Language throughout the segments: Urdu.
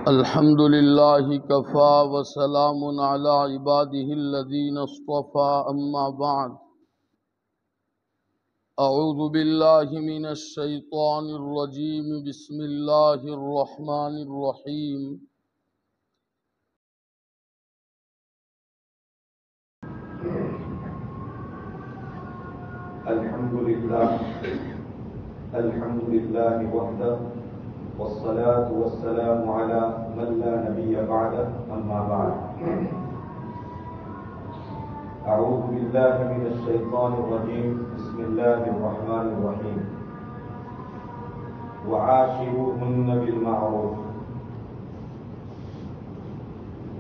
الحمد لله كفى وسلام على عباده الذين اصطفى أما بعد أعوذ بالله من الشيطان الرجيم بسم الله الرحمن الرحيم الحمد لله وحده والصلاة والسلام على من لا نبي بعده أما بعد أعوذ بالله من الشيطان الرجيم بسم الله الرحمن الرحيم وعاشروهن بالمعروف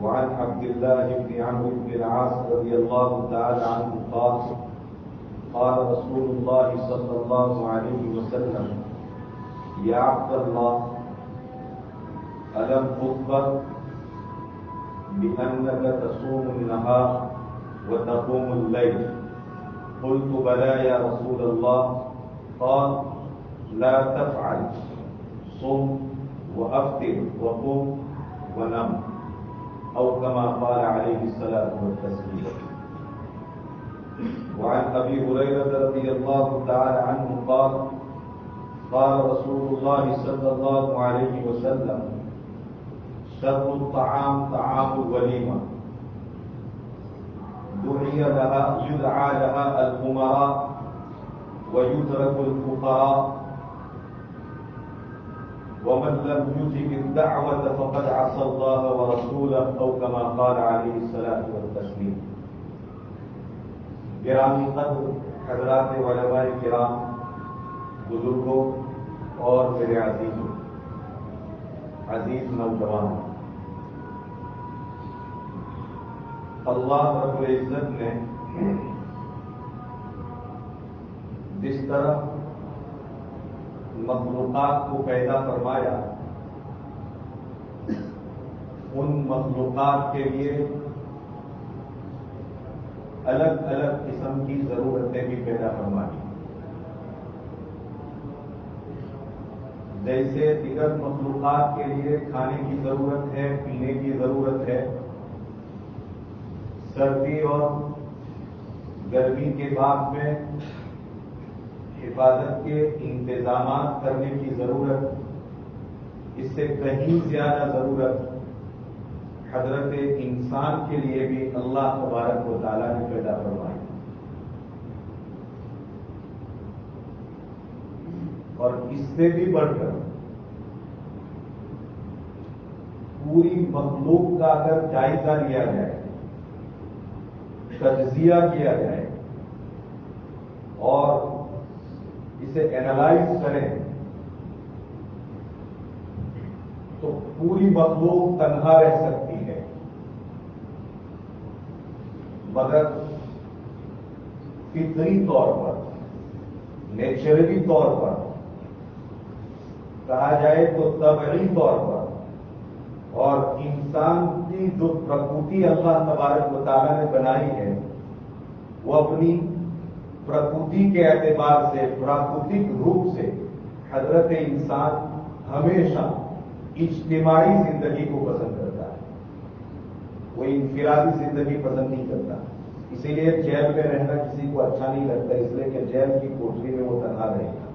وعن عبد الله بن عمرو بن العاص رضي الله تعالى عنه قال رسول الله صلى الله عليه وسلم يا عبد الله ألم تخبر بأنك تصوم النهار وتقوم الليل؟ قلت بلى يا رسول الله. قال لا تفعل، صم وأفطر وقم ونم، أو كما قال عليه الصلاة والتسليم. وعن أبي هريرة رضي الله تعالى عنه قال رسول الله صلى الله عليه وسلم شر الطعام طعام الوليمة يدعى لها الأمراء ويترك الفقراء، ومن لم يجب الدعوة فقد عصى الله ورسوله، أو كما قال عليه الصلاة والتسليم. گرامی قدر حضرات علماء کرام، بزرگوں اور میرے عزیز نوجوان، اللہ رب العزت نے جس طرح مخلوقات کو پیدا فرمایا، ان مخلوقات کے لیے الگ الگ قسم کی ضرورتیں بھی پیدا فرمائی. جیسے دیگر مخلوقات کے لیے کھانے کی ضرورت ہے، پینے کی ضرورت ہے، سردی اور گرمی کے بعد میں حفاظت کے انتظامات کرنے کی ضرورت، اس سے کہیں زیادہ ضرورت حضرت انسان کے لیے بھی اللہ تبارک و تعالیٰ نے پیدا فرمائی. اور اس سے بھی بڑھ کر پوری مخلوق کا اگر جائزہ لیا جائے، تجزیہ کیا جائے اور اسے اینالائز کریں تو پوری مخلوق تنہا رہ سکتی ہے، مگر فطری طور پر، نیچرلی طور پر کہا جائے تو طبعی طور پر، اور انسان کی جو پرکرتی اللہ تبارک و تعالیٰ نے بنائی ہے، وہ اپنی پرکرتی کے اعتبار سے، پراکرتک روپ سے حضرت انسان ہمیشہ اجتماعی زندگی کو پسند کرتا ہے. وہ انفرادی زندگی پسند نہیں کرتا. اسی لیے جیل میں رہنا کسی کو اچھا نہیں لگتا، اس لیے کہ جیل کی کوٹری میں وہ تنہا رہے گا.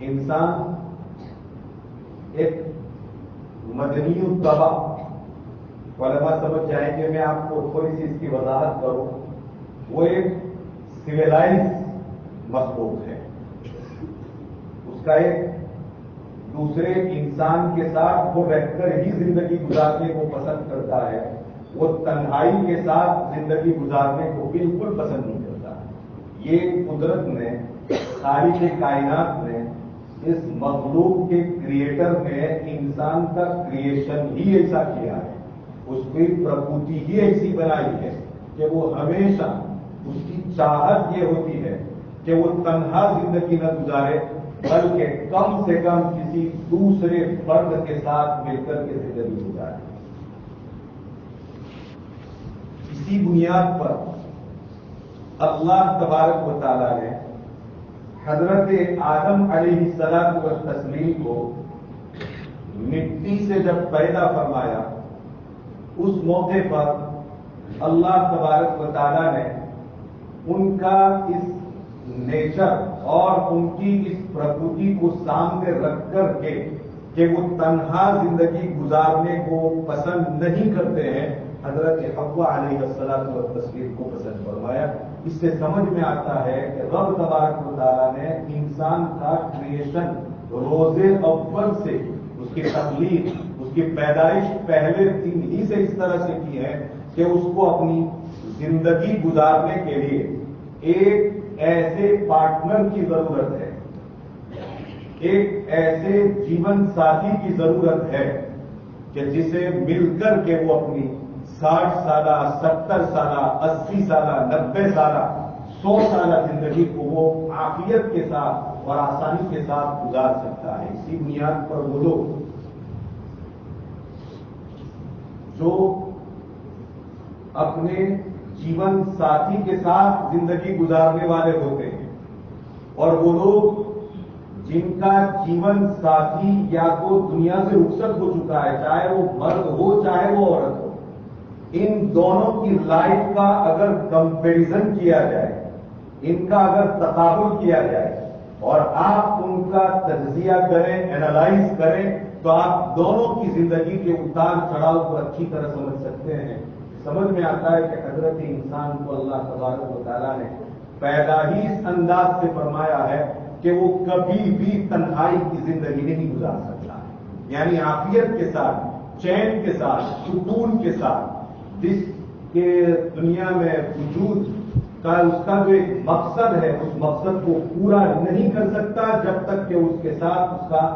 انسان ایک مدنی الطبع، علماء سمجھ جائیں گے، میں آپ کو تھوڑی سی اس کی وضاحت کروں. وہ ایک سویلائز مخلوق ہے. اس کا ایک دوسرے انسان کے ساتھ وہ رہ کر ہی زندگی گزارنے کو پسند کرتا ہے. وہ تنہائی کے ساتھ زندگی گزارنے کو بالکل پسند نہیں کرتا. یہ قدرت نے، خالق کائنات نے، اس مخلوق کے کریٹر نے انسان کا کریشن ہی ایسا کیا ہے، اس کی پرکرتی ہی ایسی بنائی ہے کہ وہ ہمیشہ اس کی چاہت یہ ہوتی ہے کہ وہ تنہا زندگی نہ گزارے، بلکہ کم سے کم کسی دوسرے فرد کے ساتھ مل کر کے زندگی گزارے. اسی بنیاد پر اللہ تبارک و تعالیٰ نے حضرت آدم علیہ السلام و تسلیم کو مٹی سے جب پیدا فرمایا اس موقع پر اللہ تبارک و تعالیٰ نے ان کا اس نیچر اور ان کی اس پرکرتی کو سامنے رکھ کر کے کہ وہ تنہا زندگی گزارنے کو پسند نہیں کرتے ہیں، حضرت حوا علیہ السلام و تسلیم کو پسند فرمایا۔ اس سے سمجھ میں آتا ہے کہ رب تبارک و تعالیٰ نے انسان کا کریشن روز اول سے اس کی تخلیق، اس کی پیدائش پہلے دن ہی سے اس طرح سے کی ہے کہ اس کو اپنی زندگی گزارنے کے لیے ایک ایسے پارٹنر کی ضرورت ہے، ایک ایسے جیون ساتھی کی ضرورت ہے کہ جسے مل کر کے وہ اپنی 60 سالہ، 70 سالہ، 80 سالہ، 90 سالہ، 100 سالہ زندگی کو وہ عافیت کے ساتھ اور آسانی کے ساتھ گزار سکتا ہے۔ اسی بنیاد پر وہ لوگ جو اپنے جیون ساتھی کے ساتھ زندگی گزارنے والے ہوتے ہیں، اور وہ لوگ جن کا جیون ساتھی یا تو دنیا سے رخصت ہو چکا ہے، چاہے وہ مرد ہو چاہے وہ عورت ہو، ان دونوں کی لائف کا اگر کمپیریزن کیا جائے، ان کا اگر تقابل کیا جائے اور آپ ان کا تجزیہ کریں، اینالائز کریں، تو آپ دونوں کی زندگی کے اتار چڑھاؤ کو اچھی طرح سمجھ سکتے ہیں۔ سمجھ میں آتا ہے کہ حضرت انسان کو اللہ تبارک و تعالیٰ نے پیدا ہی اس انداز سے فرمایا ہے کہ وہ کبھی بھی تنہائی کی زندگی نہیں گزار سکتا، یعنی عافیت کے ساتھ، چین کے ساتھ، سکون کے ساتھ، جس کے دنیا میں وجود کا اس کا جو ایک مقصد ہے، اس مقصد کو پورا نہیں کر سکتا جب تک کہ اس کے ساتھ اس کا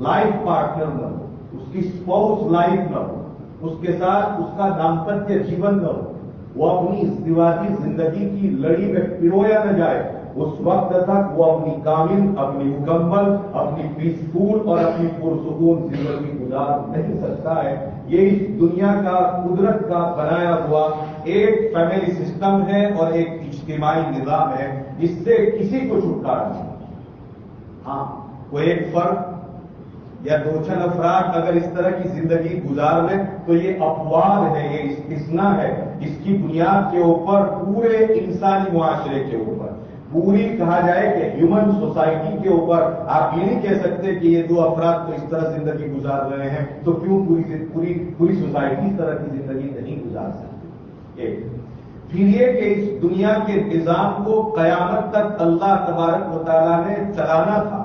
لائف پارٹنر نہ ہو، اس کی اسپاؤس لائف نہ ہو، اس کے ساتھ اس کا دامپتیہ جیون نہ ہو، وہ اپنی ازدواجی زندگی کی لڑی میں پرویا نہ جائے، اس وقت تک وہ اپنی کامل، اپنی مکمل، اپنی پیسفل اور اپنی پرسکون زندگی گزار نہیں سکتا ہے۔ یہ اس دنیا کا قدرت کا بنایا ہوا ایک فیملی سسٹم ہے اور ایک اجتماعی نظام ہے، جس سے کسی کو چھٹکارا نہیں۔ ہاں، وہ ایک فرد یا 2-4 افراد اگر اس طرح کی زندگی گزار لیں تو یہ اپواد ہے، یہ استثناء ہے۔ اس کی بنیاد کے اوپر پورے انسانی معاشرے کے اوپر، پوری کہا جائے کہ ہیومن سوسائٹی کے اوپر آپ یہ نہیں کہہ سکتے کہ یہ 2 افراد تو اس طرح زندگی گزار رہے ہیں تو کیوں پوری سوسائٹی اس طرح کی زندگی نہیں گزار سکتی۔ ایک پھر یہ کہ اس دنیا کے نظام کو قیامت تک اللہ تبارک و تعالیٰ نے چلانا تھا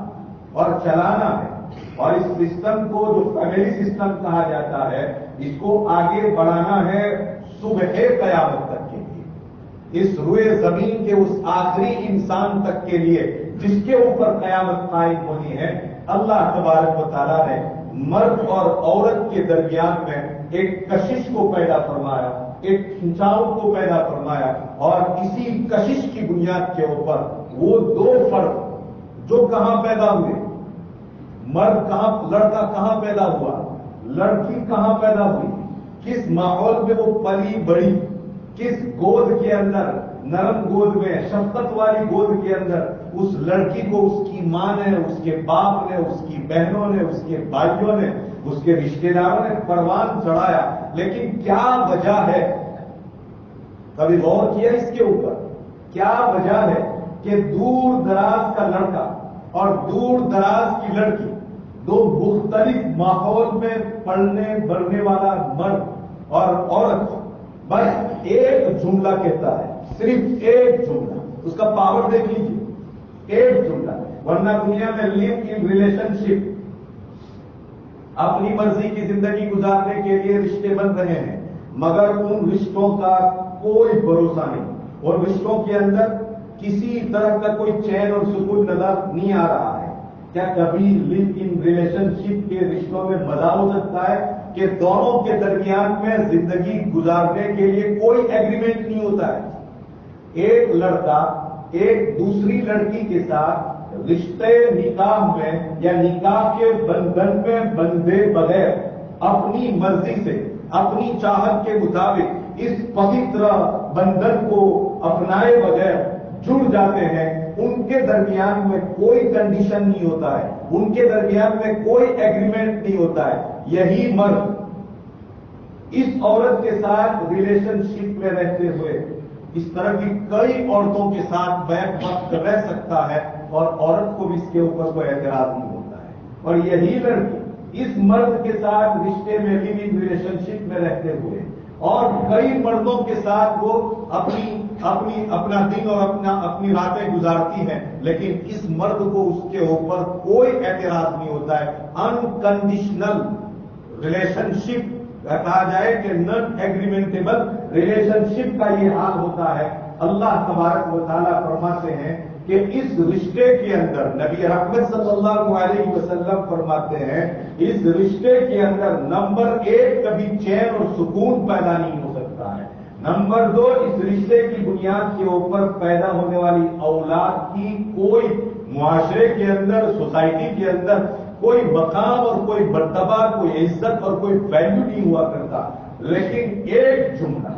اور چلانا ہے، اور اس سسٹم کو جو فیملی سسٹم کہا جاتا ہے، اس کو آگے بڑھانا ہے صبح قیامت تک کے لیے، اس روئے زمین کے اس آخری انسان تک کے لیے جس کے اوپر قیامت قائم ہونی ہے۔ اللہ تبارک و تعالیٰ نے مرد اور عورت کے درمیان میں ایک کشش کو پیدا فرمایا، ایک کھنچاؤ کو پیدا فرمایا، اور اسی کشش کی بنیاد کے اوپر وہ 2 فرد جو کہاں پیدا ہوئے، مرد کہاں، لڑکا کہاں پیدا ہوا، لڑکی کہاں پیدا ہوئی، کس ماحول میں وہ پلی بڑی، کس گود کے اندر، نرم گود میں، شفقت والی گود کے اندر اس لڑکی کو اس کی ماں نے، اس کے باپ نے، اس کی بہنوں نے، اس کے بھائیوں نے، اس کے رشتے داروں نے پروان چڑھایا۔ لیکن کیا وجہ ہے، کبھی غور کیا اس کے اوپر؟ کیا وجہ ہے کہ دور دراز کا لڑکا اور دور دراز کی لڑکی، 2 مختلف ماحول میں پلنے بڑھنے والا مرد اور عورت، بس ایک جملہ کہتا ہے، صرف ایک جملہ، اس کا پاور دیکھ لیجیے، ایک جملہ، ورنہ دنیا میں لیو ان ریلیشن شپ، اپنی مرضی کی زندگی گزارنے کے لیے رشتے بن رہے ہیں، مگر ان رشتوں کا کوئی بھروسہ نہیں، اور رشتوں کے اندر کسی طرح کا کوئی چین اور سکون نظر نہیں آ رہا ہے۔ کیا کبھی لیو ان ریلیشن شپ کے رشتوں میں مزہ ہو سکتا ہے کہ دونوں کے درمیان میں زندگی گزارنے کے لیے کوئی ایگریمنٹ نہیں ہوتا ہے؟ ایک لڑکا ایک دوسری لڑکی کے ساتھ رشتے نکاح میں یا نکاح کے بندھن میں بندھے بغیر اپنی مرضی سے، اپنی چاہت کے مطابق اس پوتر بندھن کو اپنائے بغیر جڑ جاتے ہیں، ان کے درمیان میں کوئی کنڈیشن نہیں ہوتا ہے، ان کے درمیان میں کوئی ایگریمنٹ نہیں ہوتا ہے. یہی مرد اس عورت کے ساتھ ریلیشن شپ میں رہتے ہوئے اس طرح کی کئی عورتوں کے ساتھ بیک وقت رہ سکتا ہے اور عورت کو بھی اس کے اوپر کوئی اعتراض نہیں ہوتا ہے. اور یہی لڑکی اس مرد کے ساتھ رشتے میں لیونگ ریلیشن شپ میں رہتے ہوئے اور کئی مردوں کے ساتھ وہ اپنا دن اور اپنی راتیں گزارتی ہیں، لیکن اس مرد کو اس کے اوپر کوئی اعتراض نہیں ہوتا ہے. انکنڈیشنل ریلیشن شپ کہا جائے کہ نان ایگریمنٹیبل ریلیشن شپ کا یہ حال ہوتا ہے. اللہ تبارک و تعالیٰ فرماتے ہیں کہ اس رشتے کے اندر نبی رحمت صلی اللہ علیہ وسلم فرماتے ہیں اس رشتے کے اندر نمبر 1 کبھی چین اور سکون پیدا نہیں ہو سکتا ہے. نمبر 2 اس رشتے کی بنیاد کے اوپر پیدا ہونے والی اولاد کی کوئی معاشرے کے اندر، سوسائٹی کے اندر کوئی مقام اور کوئی مرتبہ، کوئی عزت اور کوئی ویلیو نہیں ہوا کرتا. لیکن ایک جملہ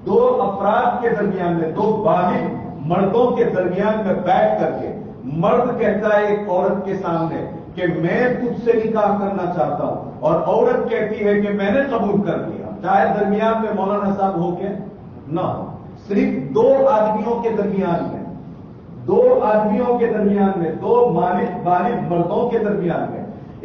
2 افراد کے درمیان میں، 2 بالغ مردوں کے درمیان میں بیٹھ کر کے مرد کہتا ہے ایک عورت کے سامنے کہ میں تجھ سے نکاح کرنا چاہتا ہوں، اور عورت کہتی ہے کہ میں نے قبول کر لیا، چاہے درمیان میں مولانا صاحب ہو کے نہ ہو، صرف 2 آدمیوں کے درمیان میں، 2 آدمیوں کے درمیان میں، 2 بالغ مردوں کے درمیان میں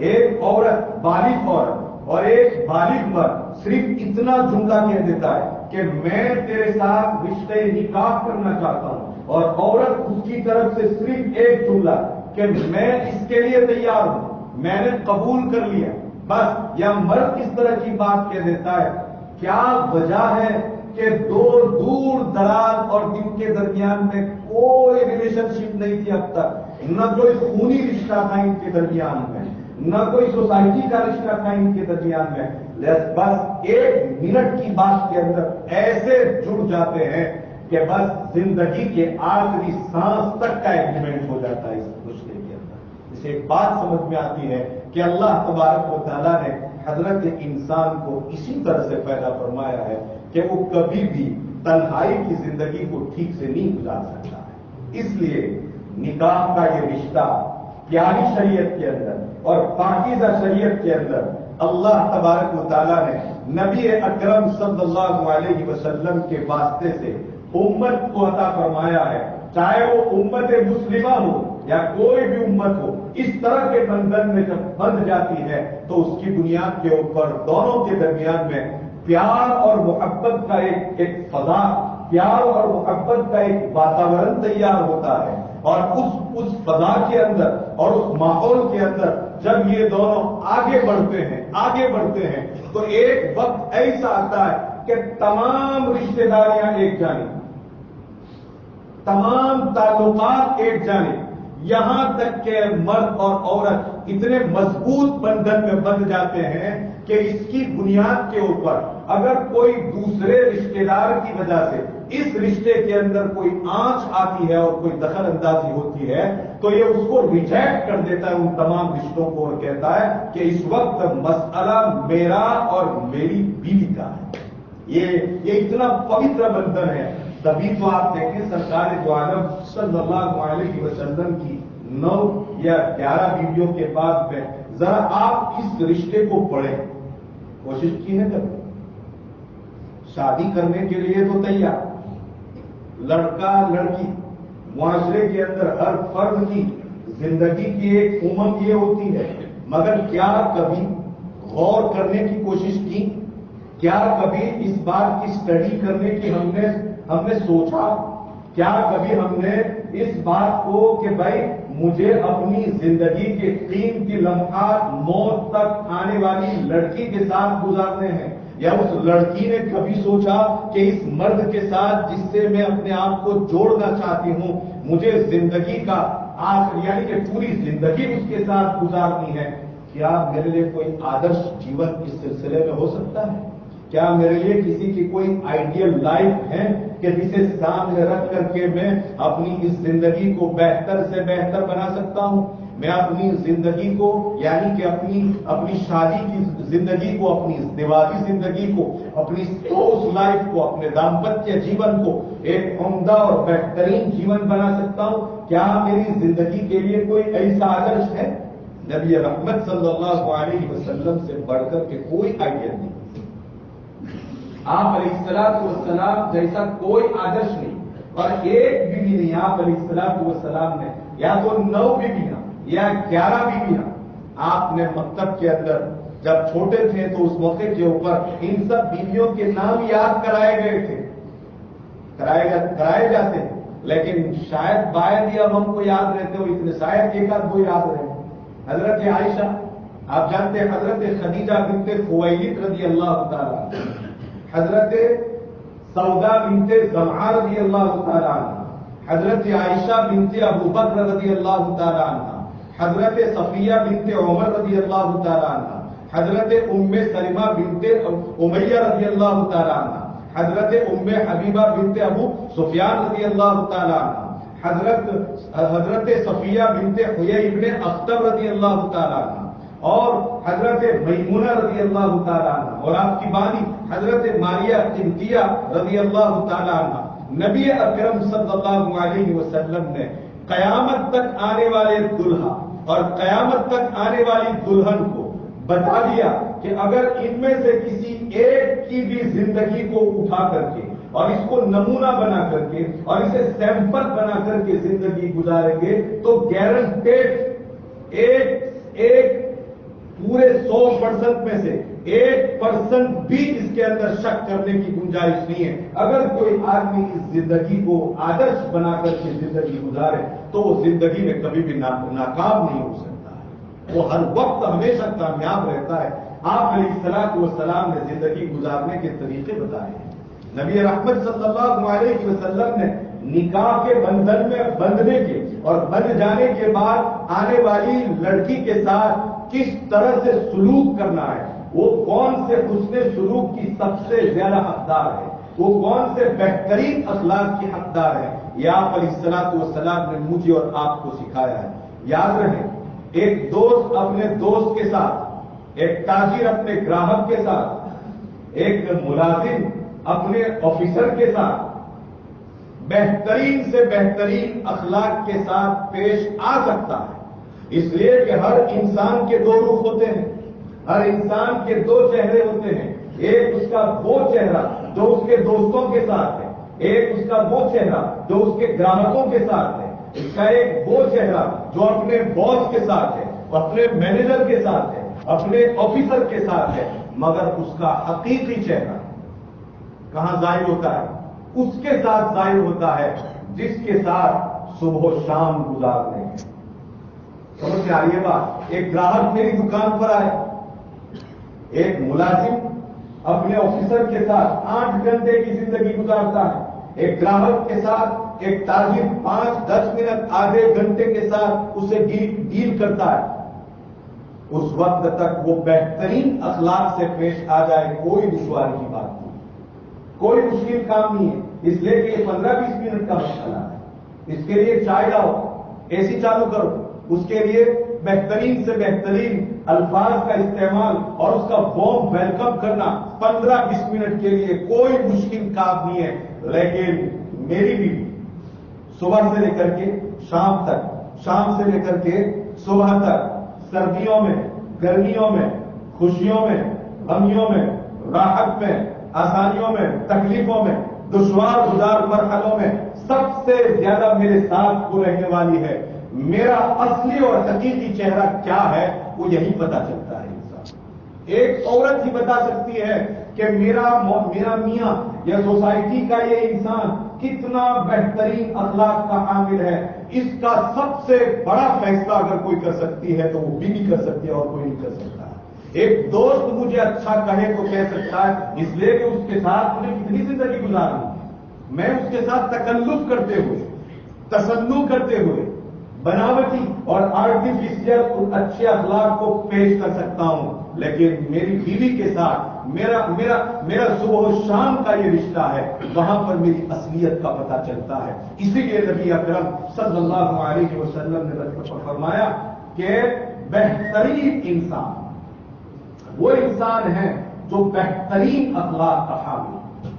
ایک عورت، بالغ عورت اور ایک بالغ مرد صرف اتنا جملہ کہہ دیتا ہے کہ میں تیرے ساتھ رشتے نکاح کرنا چاہتا ہوں، اور عورت اس کی طرف سے صرف ایک جملہ کہ میں اس کے لیے تیار ہوں، میں نے قبول کر لیا، بس. یا مرد اس طرح کی بات کہہ دیتا ہے. کیا وجہ ہے کہ دور دراز اور دن کے درمیان میں کوئی ریلیشن شپ نہیں تھی اب تک، نہ کوئی خونی رشتہ تھا ان کے درمیان میں، نہ کوئی سوسائٹی کا رشتہ تھا ان کے درمیان میں، بس 1 منٹ کی بات کے اندر ایسے جڑ جاتے ہیں کہ بس زندگی کے آخری سانس تک کا ایگریمنٹ ہو جاتا ہے اس رشتے کے اندر. اسے ایک بات سمجھ میں آتی ہے کہ اللہ تبارک و تعالیٰ نے حضرت انسان کو اسی طرح سے پیدا فرمایا ہے کہ وہ کبھی بھی تنہائی کی زندگی کو ٹھیک سے نہیں گزار سکتا ہے. اس لیے نکاح کا یہ رشتہ پیاری شریعت کے اندر اور پاکیزہ شریعت کے اندر اللہ تبارک و تعالیٰ نے نبی اکرم صلی اللہ علیہ وسلم کے واسطے سے امت کو عطا فرمایا ہے. چاہے وہ امت مسلمہ ہو یا کوئی بھی امت ہو، اس طرح کے بندھن میں جب بندھ جاتی ہے تو اس کی بنیاد کے اوپر دونوں کے درمیان میں پیار اور محبت کا ایک فضا، پیار اور محبت کا ایک واتاورن تیار ہوتا ہے. اور اس فضا کے اندر اور اس ماحول کے اندر جب یہ دونوں آگے بڑھتے ہیں تو ایک وقت ایسا آتا ہے کہ تمام رشتہ داریاں ایک جانب، تمام تعلقات ایک جانب، یہاں تک کہ مرد اور عورت اتنے مضبوط بندھن میں بندھ جاتے ہیں کہ اس کی بنیاد کے اوپر اگر کوئی دوسرے رشتہ دار کی وجہ سے اس رشتے کے اندر کوئی آنچ آتی ہے اور کوئی دخل اندازی ہوتی ہے تو یہ اس کو ریجیکٹ کر دیتا ہے ان تمام رشتوں کو، اور کہتا ہے کہ اس وقت مسئلہ میرا اور میری بیوی کا ہے. یہ اتنا پوتر بندھن ہے. تبھی تو آپ دیکھیں سرکار دو عالم صلی اللہ علیہ وسلم کی 9 یا 11 بیویوں کے بعد میں ذرا آپ اس رشتے کو پڑھیں. کوشش کی ہے کبھی شادی کرنے کے لیے تو تیار، لڑکا لڑکی، معاشرے کے اندر ہر فرد کی زندگی کی ایک امنگ یہ ہوتی ہے، مگر کیا کبھی غور کرنے کی کوشش کی؟ کیا کبھی اس بات کی اسٹڈی کرنے کی ہم نے سوچا؟ کیا کبھی ہم نے اس بات کو کہ بھائی مجھے اپنی زندگی کے قیمتی لمحات موت تک آنے والی لڑکی کے ساتھ گزارنے ہیں؟ یا اس لڑکی نے کبھی سوچا کہ اس مرد کے ساتھ جس سے میں اپنے آپ کو جوڑنا چاہتی ہوں مجھے زندگی کا آخر یعنی کہ پوری زندگی اس کے ساتھ گزارنی ہے؟ کیا میرے لیے کوئی آدرش جیون اس سلسلے میں ہو سکتا ہے؟ کیا میرے لیے کسی کی کوئی آئیڈیل لائف ہے کہ جسے سامنے رکھ کر کے میں اپنی اس زندگی کو بہتر سے بہتر بنا سکتا ہوں؟ میں اپنی زندگی کو یعنی کہ اپنی شادی کی زندگی کو، اپنی ازدواجی زندگی کو، اپنی سپوس لائف کو، اپنے دامپتیہ جیون کو ایک عمدہ اور بہترین جیون بنا سکتا ہوں؟ کیا میری زندگی کے لیے کوئی ایسا آدرش ہے؟ نبی رحمت صلی اللہ علیہ وسلم سے بڑھ کر کے کوئی آئیڈیا نہیں، آپ علیہ الصلوۃ والسلام جیسا کوئی آدرش نہیں۔ اور ایک بیوی نہیں، آپ علیہ الصلوۃ والسلام نے یا تو 9 بیویاں یا 11 بیویاں آپ نے مکتب کے اندر جب چھوٹے تھے تو اس موقع کے اوپر ان سب بیویوں کے نام یاد کرائے گئے تھے، کرائے جاتے ہیں، لیکن شاید باید یا ہم کو یاد رہتے ہو اتنے، شاید ایک آدھ کو یاد رہے۔ حضرت عائشہ، آپ جانتے ہیں حضرت خدیجہ بنت خویلد رضی اللہ تعالی، حضرت سودا بنت زمعہ رضی اللہ تعالی عنہ، حضرت عائشہ بنت ابو بکر رضی اللہ تعالی عنہ، حضرت صفیہ بنت عمر رضی اللہ تعالی عنہ، حضرت ام سلمہ بنت امیہ رضی اللہ تعالی عنہ، حضرت ام حبیبہ بنت ابو سفیان رضی اللہ تعالی عنہ، حضرت صفیہ بنت حیی ابن اخطب رضی اللہ تعالی عنہ، اور حضرت میمونہ رضی اللہ تعالی عنہ، اور آپ کی بانی حضرت ماریہ قبطیہ رضی اللہ تعالی عنہ۔ نبی اکرم صلی اللہ علیہ وسلم نے قیامت تک آنے والے دلہا اور قیامت تک آنے والی دلہن کو بتا دیا کہ اگر ان میں سے کسی ایک کی بھی زندگی کو اٹھا کر کے اور اس کو نمونہ بنا کر کے اور اسے سیمپل بنا کر کے زندگی گزاریں گے تو گارنٹیڈ ایک پورے 100% میں سے 1% بھی اس کے اندر شک کرنے کی گنجائش نہیں ہے۔ اگر کوئی آدمی اس زندگی کو آدرش بنا کر کے زندگی گزارے تو وہ زندگی میں کبھی بھی ناکام نہیں ہو سکتا ہے، وہ ہر وقت ہمیشہ کامیاب رہتا ہے۔ آپ علیہ الصلوۃ والسلام نے زندگی گزارنے کے طریقے بتائے ہیں۔ نبی رحمت صلی اللہ علیہ وسلم نے نکاح کے بندھن میں بندھنے کے اور بندھ جانے کے بعد آنے والی لڑکی کے ساتھ کس طرح سے سلوک کرنا ہے، وہ کون سے حسن سلوک کی سب سے زیادہ حقدار ہے، وہ کون سے بہترین اخلاق کی حقدار ہے، یہ آپ علیہ الصلوۃ والسلام نے مجھے اور آپ کو سکھایا ہے۔ یاد رہے، ایک دوست اپنے دوست کے ساتھ، ایک تاجر اپنے گراہک کے ساتھ، ایک ملازم اپنے آفیسر کے ساتھ بہترین سے بہترین اخلاق کے ساتھ پیش آ سکتا ہے، اس لیے کہ ہر انسان کے 2 رخ ہوتے ہیں، ہر انسان کے 2 چہرے ہوتے ہیں۔ ایک اس کا وہ چہرہ جو اس کے دوستوں کے ساتھ ہے، ایک اس کا وہ چہرہ جو اس کے گراہکوں کے ساتھ ہے، اس کا ایک وہ چہرہ جو اپنے باس کے ساتھ ہے، اپنے مینیجر کے ساتھ ہے، اپنے آفیسر کے ساتھ ہے، مگر اس کا حقیقی چہرہ کہاں ظاہر ہوتا ہے؟ اس کے ساتھ ظاہر ہوتا ہے جس کے ساتھ صبح و شام گزارنے ہیں۔ سمجھ میں آ رہی ہے بات؟ ایک گراہک میری دکان پر آئے، ایک ملازم اپنے آفیسر کے ساتھ 8 گھنٹے کی زندگی گزارتا ہے، ایک گراہک کے ساتھ ایک تاجر 5-10 منٹ آدھے گھنٹے کے ساتھ اسے ڈیل کرتا ہے۔ اس وقت تک وہ بہترین اخلاق سے پیش آ جائے، کوئی دشواری کی بات نہیں، کوئی مشکل کام نہیں ہے، اس لیے کہ یہ 15-20 منٹ کا مسئلہ ہے۔ اس کے لیے چائے لاؤ، اے سی چالو کرو، اس کے لیے بہترین سے بہترین الفاظ کا استعمال اور اس کا وارم ویلکم کرنا 15-20 منٹ کے لیے کوئی مشکل کام نہیں ہے۔ لیکن میری بھی صبح سے لے کر کے شام تک، شام سے لے کر کے صبح تک، سردیوں میں، گرمیوں میں، خوشیوں میں، غمیوں میں، راحت میں، آسانیوں میں، تکلیفوں میں، دشوار گزار مرحلوں میں سب سے زیادہ میرے ساتھ وہ رہنے والی ہے۔ میرا اصلی اور حقیقی چہرہ کیا ہے وہ یہی پتا چلتا ہے انسان۔ ایک عورت ہی بتا سکتی ہے کہ میرا میاں یا سوسائٹی کا یہ انسان کتنا بہترین اخلاق کا حامل ہے۔ اس کا سب سے بڑا فیصلہ اگر کوئی کر سکتی ہے تو وہ بیوی کر سکتی ہے اور کوئی نہیں کر سکتا۔ ایک دوست مجھے اچھا کہے تو کہہ سکتا ہے، اس لیے کہ اس کے ساتھ مجھے کتنی زندگی گزارنی ہے، میں اس کے ساتھ تکلف کرتے ہوئے، تصنع کرتے ہوئے بناوٹی اور آرٹیفیشل اچھے اخلاق کو پیش کر سکتا ہوں، لیکن میری بیوی کے ساتھ میرا صبح و شام کا یہ رشتہ ہے، وہاں پر میری اصلیت کا پتہ چلتا ہے۔ اسی لیے نبی اکرم صلی اللہ علیہ وسلم نے فرمایا کہ کہ بہترین انسان وہ انسان ہے جو بہترین اخلاق کا حامل ہے۔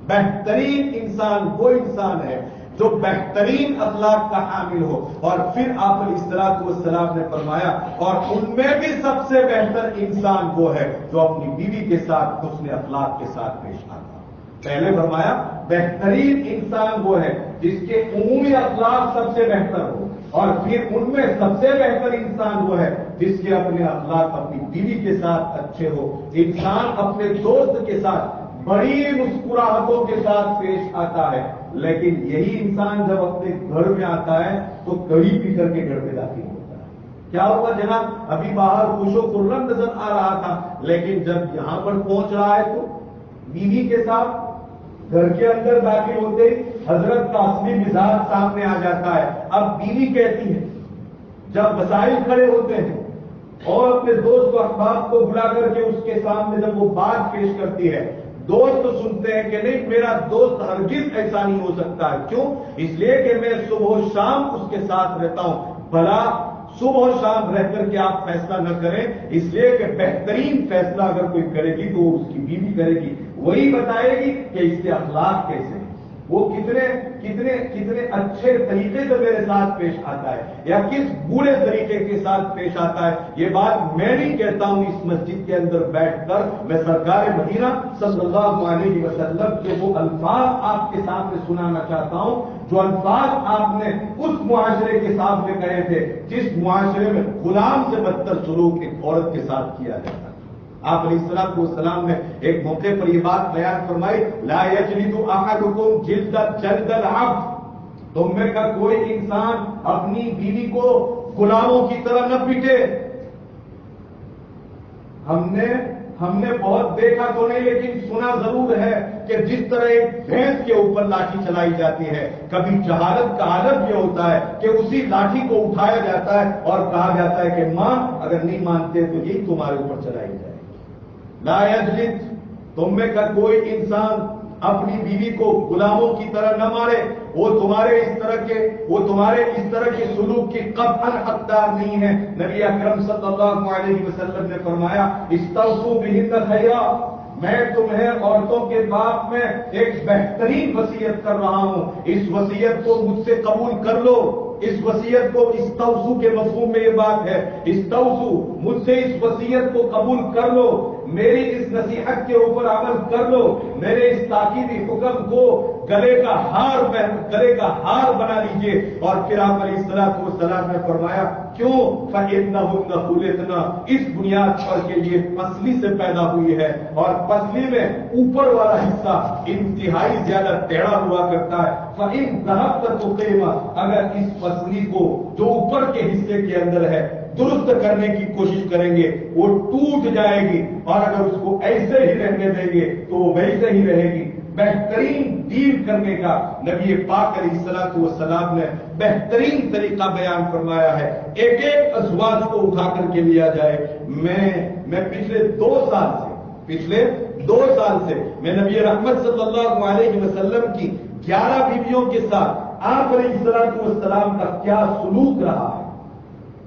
بہترین انسان وہ انسان ہے جو بہترین اخلاق کا حامل ہو۔ اور پھر آپ علیہ الصلوۃ والسلام نے فرمایا اور ان میں بھی سب سے بہتر انسان وہ ہے جو اپنی بیوی کے ساتھ حسن اخلاق کے ساتھ پیش آتا۔ پہلے فرمایا بہترین انسان وہ ہے جس کے عمومی اخلاق سب سے بہتر ہو، اور پھر ان میں سب سے بہتر انسان وہ ہے جس کے اپنے اخلاق اپنی بیوی کے ساتھ اچھے ہو۔ انسان اپنے دوست کے ساتھ بڑی مسکراہٹوں کے ساتھ پیش آتا ہے، لیکن یہی انسان جب اپنے گھر میں آتا ہے تو کڑی پی کر کے گھر میں داخل ہوتا ہے۔ کیا ہوا جناب؟ ابھی باہر خوش و خرم نظر آ رہا تھا، لیکن جب یہاں پر پہنچ رہا ہے تو بیوی کے ساتھ گھر کے اندر داخل ہوتے ہی حضرت کا اصلی مزاج سامنے آ جاتا ہے۔ اب بیوی کہتی ہے جب مسائل کھڑے ہوتے ہیں اور اپنے دوست و احباب کو بلا کر کے اس کے سامنے جب وہ بات پیش کرتی ہے، دوست تو سنتے ہیں کہ نہیں میرا دوست ہرگز ایسا نہیں ہو سکتا ہے۔ کیوں؟ اس لیے کہ میں صبح و شام اس کے ساتھ رہتا ہوں۔ بھلا صبح و شام رہ کر کے آپ فیصلہ نہ کریں، اس لیے کہ بہترین فیصلہ اگر کوئی کرے گی تو اس کی بیوی کرے گی، وہی بتائے گی کہ اس کے اخلاق کیسے ہیں، وہ کتنے کتنے کتنے اچھے طریقے سے میرے ساتھ پیش آتا ہے یا کس برے طریقے کے ساتھ پیش آتا ہے۔ یہ بات میں نہیں کہتا ہوں اس مسجد کے اندر بیٹھ کر، میں سرکار مدینہ صلی اللہ علیہ وسلم کے وہ الفاظ آپ کے سامنے سنانا چاہتا ہوں جو الفاظ آپ نے اس معاشرے کے سامنے کہے تھے جس معاشرے میں غلام سے بدتر سلوک ایک عورت کے ساتھ کیا جاتا ہے۔ آپ علیہ الصلوۃ والسلام نے ایک موقع پر یہ بات بیان فرمائی، لا یجلد احدکم جلد جلد العبد، تم میں کا کوئی انسان اپنی بیوی کو غلاموں کی طرح نہ پیٹے۔ ہم نے بہت دیکھا تو نہیں لیکن سنا ضرور ہے کہ جس طرح ایک بھینس کے اوپر لاٹھی چلائی جاتی ہے، کبھی جہالت کا عالم یہ ہوتا ہے کہ اسی لاٹھی کو اٹھایا جاتا ہے اور کہا جاتا ہے کہ ماں اگر نہیں مانتے تو یہی تمہارے اوپر چلائی جائے۔ لا یجلد، تم میں کا کوئی انسان اپنی بیوی کو غلاموں کی طرح نہ مارے، وہ تمہارے اس طرح کے سلوک کی قطعاً حقدار نہیں ہے۔ نبی اکرم صلی اللہ علیہ وسلم نے فرمایا استوصوا بہن خیرا، میں تمہیں عورتوں کے باب میں ایک بہترین وصیت کر رہا ہوں، اس وصیت کو مجھ سے قبول کر لو۔ اس وصیت کو استوصوا کے مفہوم میں یہ بات ہے، استوصوا، مجھ سے اس وصیت کو قبول کر لو، میری اس نصیحت کے اوپر عمل کر لو، میرے اس تاکیدی حکم کو گلے کا ہار بنا لیجئے۔ اور پھر آپ علیہ الصلوۃ والسلام نے فرمایا کیوں؟ فإنهن خلقن، اس بنیاد پر کہ یہ پسلی سے پیدا ہوئی ہے اور پسلی میں اوپر والا حصہ انتہائی زیادہ ٹیڑھا ہوا کرتا ہے۔ فإن ذهبت تقيما، اگر اس پسلی کو جو اوپر کے حصے کے اندر ہے درست کرنے کی کوشش کریں گے وہ ٹوٹ جائے گی، اور اگر اس کو ایسے ہی رہنے دیں گے تو وہ ویسے ہی رہے گی۔ بہترین ڈیل کرنے کا نبی پاک علیہ الصلوۃ والسلام نے بہترین طریقہ بیان فرمایا ہے۔ ایک ایک ازواج کو اٹھا کر کے لیا جائے۔ میں پچھلے 2 سال سے میں نبی رحمت صلی اللہ علیہ وسلم کی 11 بیویوں کے ساتھ آپ علیہ الصلوۃ والسلام کا کیا سلوک رہا ہے،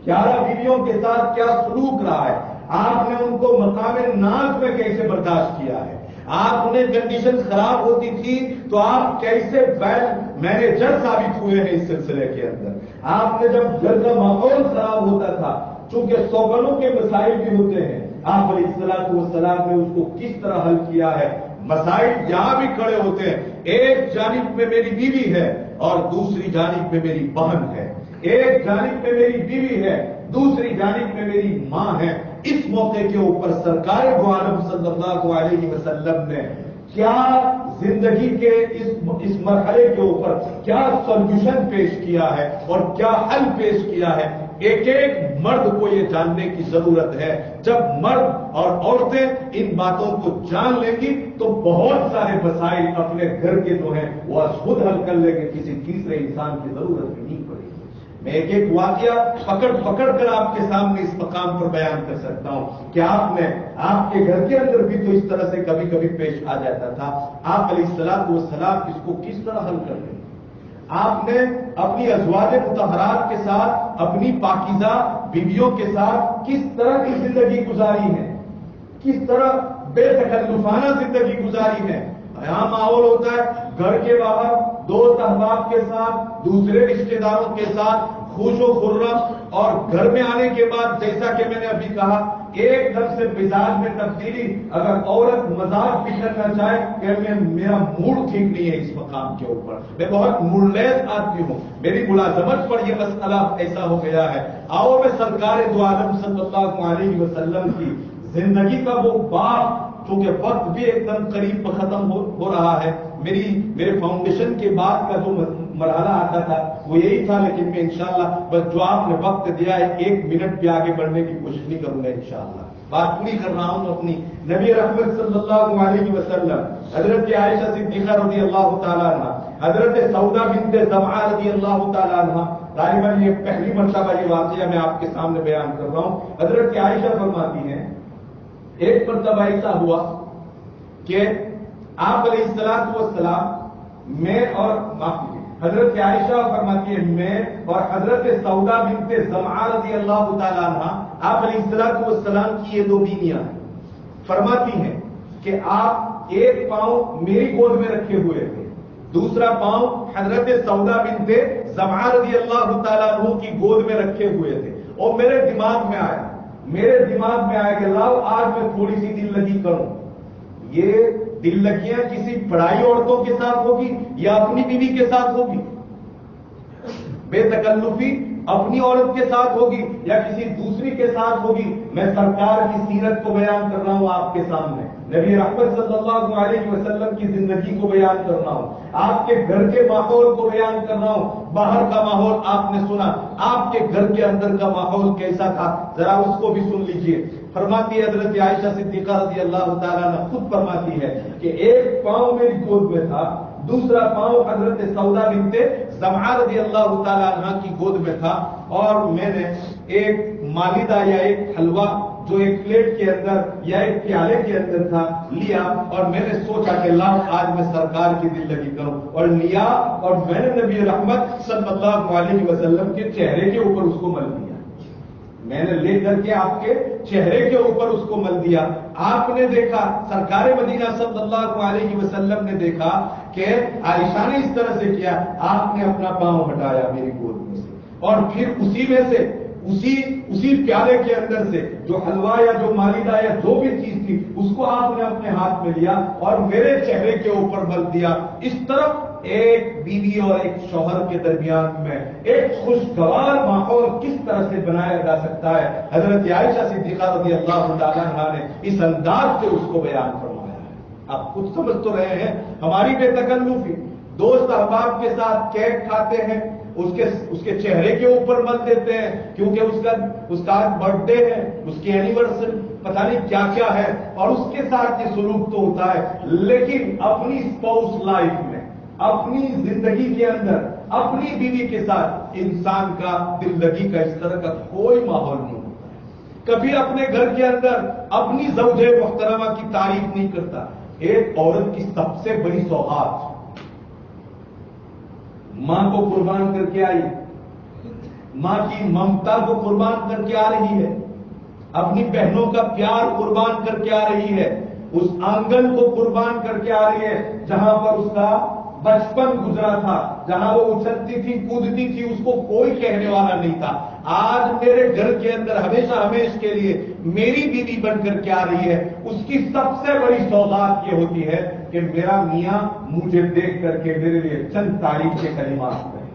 11 بیویوں کے ساتھ کیا سلوک رہا ہے، آپ نے ان کو مقام ناز میں کیسے برداشت کیا ہے، آپ انہیں کنڈیشن خراب ہوتی تھی تو آپ کیسے ویل مینیجر ثابت ہوئے ہیں اس سلسلے کے اندر۔ آپ نے جب گھر کا ماحول خراب ہوتا تھا، چونکہ سوگنوں کے مسائل بھی ہوتے ہیں، آپ علیہ الصلوۃ والسلام نے اس کو کس طرح حل کیا ہے۔ مسائل یہاں بھی کھڑے ہوتے ہیں، ایک جانب میں میری بیوی ہے اور دوسری جانب میں میری بہن ہے، ایک جانب میں میری بیوی ہے دوسری جانب میں میری ماں ہے۔ اس موقع کے اوپر سرکار دو عالم صلی اللہ علیہ وسلم نے کیا زندگی کے اس مرحلے کے اوپر کیا سولوشن پیش کیا ہے اور کیا حل پیش کیا ہے، ایک ایک مرد کو یہ جاننے کی ضرورت ہے۔ جب مرد اور عورتیں ان باتوں کو جان لیں گی تو بہت سارے مسائل اپنے گھر کے جو ہیں وہ خود حل کر لیں گے، کسی تیسرے انسان کی ضرورت بھی نہیں پڑے گی۔ میں ایک ایک واقعہ پکڑ کر آپ کے سامنے اس مقام پر بیان کر سکتا ہوں کہ آپ کے گھر کے اندر بھی تو اس طرح سے کبھی کبھی پیش آ جاتا تھا۔ آپ علیہ الصلوۃ والسلام اس کو کس طرح حل کر لیں؟ آپ نے اپنی ازواج مطہرات کے ساتھ اپنی پاکیزہ بیویوں کے ساتھ کس طرح کی زندگی گزاری ہے، کس طرح بے تکلفانہ زندگی گزاری ہے. یہاں ماحول ہوتا ہے گھر کے باہر دوست احباب کے ساتھ، دوسرے رشتہ داروں کے ساتھ خوش و خرم، اور گھر میں آنے کے بعد جیسا کہ میں نے ابھی کہا ایک دم سے مزاج میں تبدیلی. اگر عورت مزاج بھی کرنا چاہے کہ میرا موڈ ٹھیک نہیں ہے اس مقام کے اوپر، میں بہت موڈلیس آدمی ہوں، میری ملازمت پر یہ مسئلہ ایسا ہو گیا ہے، آؤ میں سرکار دو عالم صلی اللہ علیہ وسلم کی زندگی کا وہ باب، چونکہ وقت بھی ایک دم قریب ختم ہو رہا ہے، میرے فاؤنڈیشن کے بعد کا جو مرحلہ آتا تھا وہ یہی تھا، لیکن میں انشاءاللہ بس جو آپ نے وقت دیا ہے 1 منٹ بھی آگے بڑھنے کی کوشش نہیں کروں گا انشاءاللہ. بات پوری کر رہا ہوں اپنی. نبی رحمت صلی اللہ علیہ وسلم، حضرت عائشہ صدیقہ رضی اللہ تعالیٰ عنہ، حضرت سودا بنت زمعہ رضی اللہ تعالیٰ عنہ، غالباً یہ پہلی مرتبہ یہ واقعہ میں آپ کے سامنے بیان کر رہا ہوں. حضرت عائشہ فرماتی ہیں ایک مرتبہ ایسا ہوا کہ آپ علیہ الصلوۃ والسلام، میں اور حضرت عائشہ فرماتی ہے میں اور حضرت سودا بنت زمعہ رضی اللہ تعالیٰ عنہ، آپ علیہ الصلوۃ والسلام کی یہ 2 بیویاں ہیں، فرماتی ہیں کہ آپ ایک پاؤں میری گود میں رکھے ہوئے تھے، دوسرا پاؤں حضرت سودا بنت زمعہ رضی اللہ تعالیٰ عنہ کی گود میں رکھے ہوئے تھے. اور میرے دماغ میں آیا کہ لاؤ آج میں تھوڑی سی دل لگی کروں. یہ دل لگیاں کسی پڑھائی عورتوں کے ساتھ ہوگی یا اپنی بیوی کے ساتھ ہوگی؟ بے تکلفی اپنی عورت کے ساتھ ہوگی یا کسی دوسری کے ساتھ ہوگی؟ میں سرکار کی سیرت کو بیان کر رہا ہوں آپ کے سامنے، نبی رحمت صلی اللہ علیہ وسلم کی زندگی کو بیان کر رہا ہوں، آپ کے گھر کے ماحول کو بیان کر رہا ہوں. باہر کا ماحول آپ نے سنا، آپ کے گھر کے اندر کا ماحول کیسا تھا ذرا اس کو بھی سن لیجئے. فرماتی ہے حضرت عائشہ صدیقہ رضی اللہ تعالیٰ عنہ خود فرماتی ہے کہ ایک پاؤں میری گود میں تھا، دوسرا پاؤں حضرت سودا بنت زمعہ رضی اللہ تعالیٰ عنہ کی گود میں تھا، اور میں نے ایک مالیدہ یا ایک حلوہ جو ایک پلیٹ کے اندر یا ایک پیالے کے اندر تھا لیا، اور میں نے سوچا کہ لاؤ آج میں سرکار کی دل لگی کروں، اور لیا اور میں نے نبی رحمت صلی اللہ علیہ وسلم کے چہرے کے اوپر اس کو مل دیا. میں نے لے کر کے آپ کے چہرے کے اوپر اس کو مل دیا. آپ نے دیکھا، سرکار مدینہ صلی اللہ علیہ وسلم نے دیکھا کہ عائشہ نے اس طرح سے کیا. آپ نے اپنا پاؤں ہٹایا میری گود میں سے، اور پھر اسی میں سے اسی پیالے کے اندر سے جو حلوہ یا جو مالیدہ یا جو بھی چیز تھی اس کو آپ نے اپنے ہاتھ میں لیا اور میرے چہرے کے اوپر مل دیا. اس طرف ایک بیوی اور ایک شوہر کے درمیان میں ایک خوشگوار ماحول کس طرح سے بنایا جا سکتا ہے، حضرت عائشہ صدیقہ رضی اللہ تعالیٰ عنہا نے اس انداز سے اس کو بیان فرمایا ہے. آپ کچھ سمجھ تو رہے ہیں. ہماری بے تکلفی، دوست احباب کے ساتھ کیک کھاتے ہیں، اس کے چہرے کے اوپر مل دیتے ہیں کیونکہ اس کا برتھ ڈے ہے، اس کی اینیورسری، پتہ نہیں کیا کیا ہے، اور اس کے ساتھ یہ سلوک تو ہوتا ہے. لیکن اپنی اسپاؤس لائف میں، اپنی زندگی کے اندر اپنی بیوی کے ساتھ انسان کا دل لگی کا اس طرح کا کوئی ماحول نہیں ہوتا ہے. کبھی اپنے گھر کے اندر اپنی زوجہ محترمہ کی تعریف نہیں کرتا. ایک عورت کی سب سے بڑی سوغات ماں کو قربان کر کے آئی، ماں کی ممتا کو قربان کر کے آ رہی ہے، اپنی بہنوں کا پیار قربان کر کے آ رہی ہے، اس آنگن کو قربان کر کے آ رہی ہے جہاں پر اس کا بچپن گزرا تھا، جہاں وہ اچھلتی تھی کودتی تھی، اس کو کوئی کہنے والا نہیں تھا. آج میرے گھر کے اندر ہمیشہ ہمیشہ کے لیے میری بیوی بن کر کے آ رہی ہے. اس کی سب سے بڑی سوغات یہ ہوتی ہے کہ میرا میاں مجھے دیکھ کر کے میرے لیے چند تعریف کے کلمات کہے.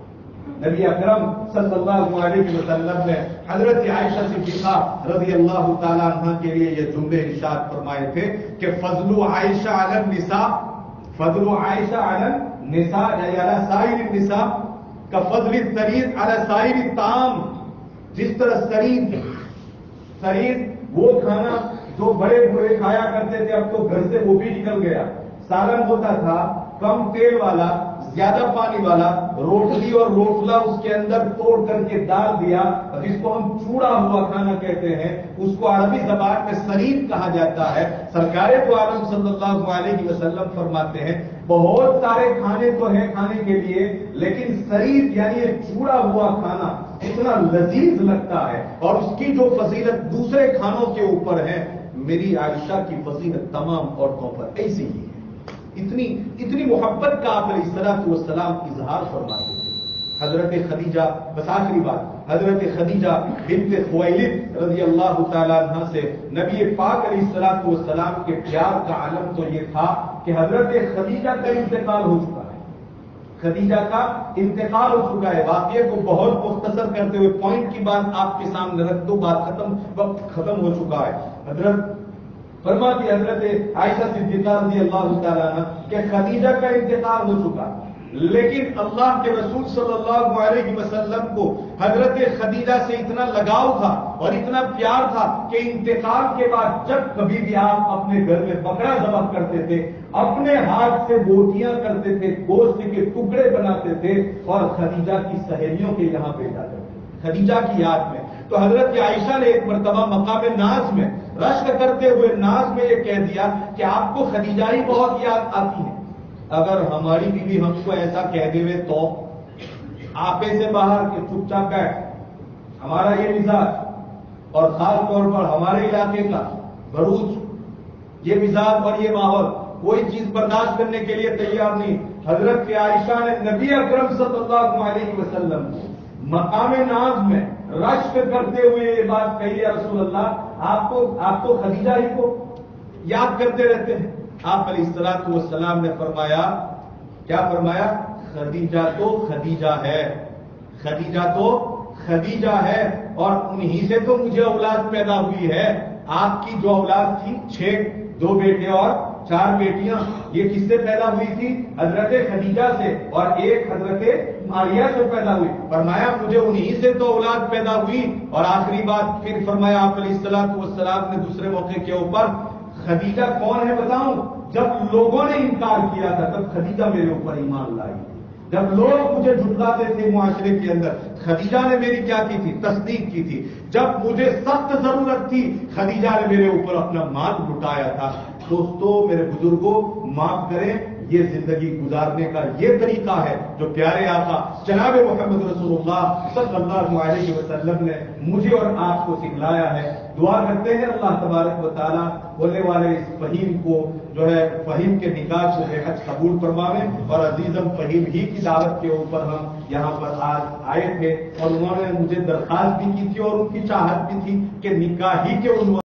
نبی اکرم صلی اللہ علیہ وسلم نے حضرت عائشہ صدیقہ رضی اللہ تعالیٰ عنہ کے لیے یہ جملے ارشاد فرمائے تھے کہ فضل عائشہ علی النساء، فضل عائشہ علی النساء یا علی سائر النساء کا فضل السریر علی سائر الطعام. جس طرح سریر وہ کھانا جو بڑے بوڑھے کھایا کرتے تھے اب تو گھر سے وہ بھی نکل گیا. سالن ہوتا تھا کم تیل والا، زیادہ پانی والا، روٹلی اور روٹلا اس کے اندر توڑ کر کے ڈال دیا، جس کو ہم چوڑا ہوا کھانا کہتے ہیں، اس کو عربی زبان میں سریر کہا جاتا ہے. سرکار دو عالم صلی اللہ علیہ وسلم فرماتے ہیں بہت سارے کھانے تو ہیں کھانے کے لیے، لیکن سریف یعنی یہ چوڑا ہوا کھانا اتنا لذیذ لگتا ہے اور اس کی جو فضیلت دوسرے کھانوں کے اوپر ہے، میری عائشہ کی فضیلت تمام عورتوں پر ایسی ہی ہے۔ اتنی محبت کا آپ علیہ الصلوۃ والسلام اظہار فرماتے تھے۔ حضرت خدیجہ، بس آخری بات، حضرت خدیجہ بنت خویلد رضی اللہ تعالیٰ عنہ سے نبی پاک علیہ الصلوۃ والسلام کے پیار کا عالم تو یہ تھا کہ حضرت خدیجہ کا انتقال ہو چکا ہے، خدیجہ کا انتقال ہو چکا ہے۔ واقعے کو بہت مختصر کرتے ہوئے پوائنٹ کی بات آپ کے سامنے رکھ دو، بات ختم، وقت ختم ہو چکا ہے۔ حضرت فرماتی حضرت عائشہ صدیقہ رضی اللہ تعالیٰ عنہ کہ خدیجہ کا انتقال ہو چکا، لیکن اللہ کے رسول صلی اللہ علیہ وسلم کو حضرت خدیجہ سے اتنا لگاؤ تھا اور اتنا پیار تھا کہ انتقال کے بعد جب کبھی بھی آپ اپنے گھر میں بکرا ذبح کرتے تھے، اپنے ہاتھ سے بوٹیاں کرتے تھے، گوشت کے ٹکڑے بناتے تھے اور خدیجہ کی سہیلیوں کے یہاں بھیجا کرتے تھے، خدیجہ کی یاد میں۔ تو حضرت عائشہ نے ایک مرتبہ مقام ناز میں رشک کرتے ہوئے ناز میں یہ کہہ دیا کہ آپ کو خدیجہ ہی بہت یاد آتی ہے۔ اگر ہماری بیوی ہم کو ایسا کہہ دے تو آپے سے باہر کے چپ چاپ بیٹھ، ہمارا یہ مزاج اور خاص طور پر ہمارے علاقے کا بھروچ، یہ مزاج اور یہ ماحول کوئی چیز برداشت کرنے کے لیے تیار نہیں۔ حضرت عائشہ نے نبی اکرم صلی اللہ علیہ وسلم مقام ناز میں رشک کرتے ہوئے یہ بات کہی، یا رسول اللہ آپ کو خدیجہ ہی کو یاد کرتے رہتے ہیں۔ آپ علیہ الصلوۃ والسلام نے فرمایا، کیا فرمایا؟ خدیجہ تو خدیجہ ہے، خدیجہ تو خدیجہ ہے، اور انہی سے تو مجھے اولاد پیدا ہوئی ہے۔ آپ کی جو اولاد تھی 6، 2 بیٹے اور 4 بیٹیاں، یہ کس سے پیدا ہوئی تھی؟ حضرت خدیجہ سے، اور ایک حضرت ماریہ سے پیدا ہوئی۔ فرمایا مجھے انہی سے تو اولاد پیدا ہوئی۔ اور آخری بات پھر فرمایا آپ علیہ الصلوۃ والسلام نے دوسرے موقع کے اوپر، خدیجہ کون ہے بتاؤں؟ جب لوگوں نے انکار کیا تھا تب خدیجہ میرے اوپر ایمان لائی، جب لوگ مجھے جھٹلاتے تھے معاشرے کے اندر، خدیجہ نے میری کیا کی تھی؟ تصدیق کی تھی۔ جب مجھے سخت ضرورت تھی، خدیجہ نے میرے اوپر اپنا مال لٹایا تھا۔ دوستو، میرے بزرگوں، معاف کریں، یہ زندگی گزارنے کا یہ طریقہ ہے جو پیارے آقا جناب محمد رسول اللہ صلی اللہ علیہ وسلم نے مجھے اور آپ کو سکھلایا ہے۔ دعا کرتے ہیں اللہ تبارک و تعالیٰ ہونے والے اس فہیم کو جو ہے فہیم کے نکاح کو بے حد قبول فرماویں، اور عزیزم فہیم ہی کی دعوت کے اوپر ہم یہاں پر آج آئے تھے، اور انہوں نے مجھے درخواست بھی کی تھی اور ان کی چاہت بھی تھی کہ نکاح ہی کے عنوان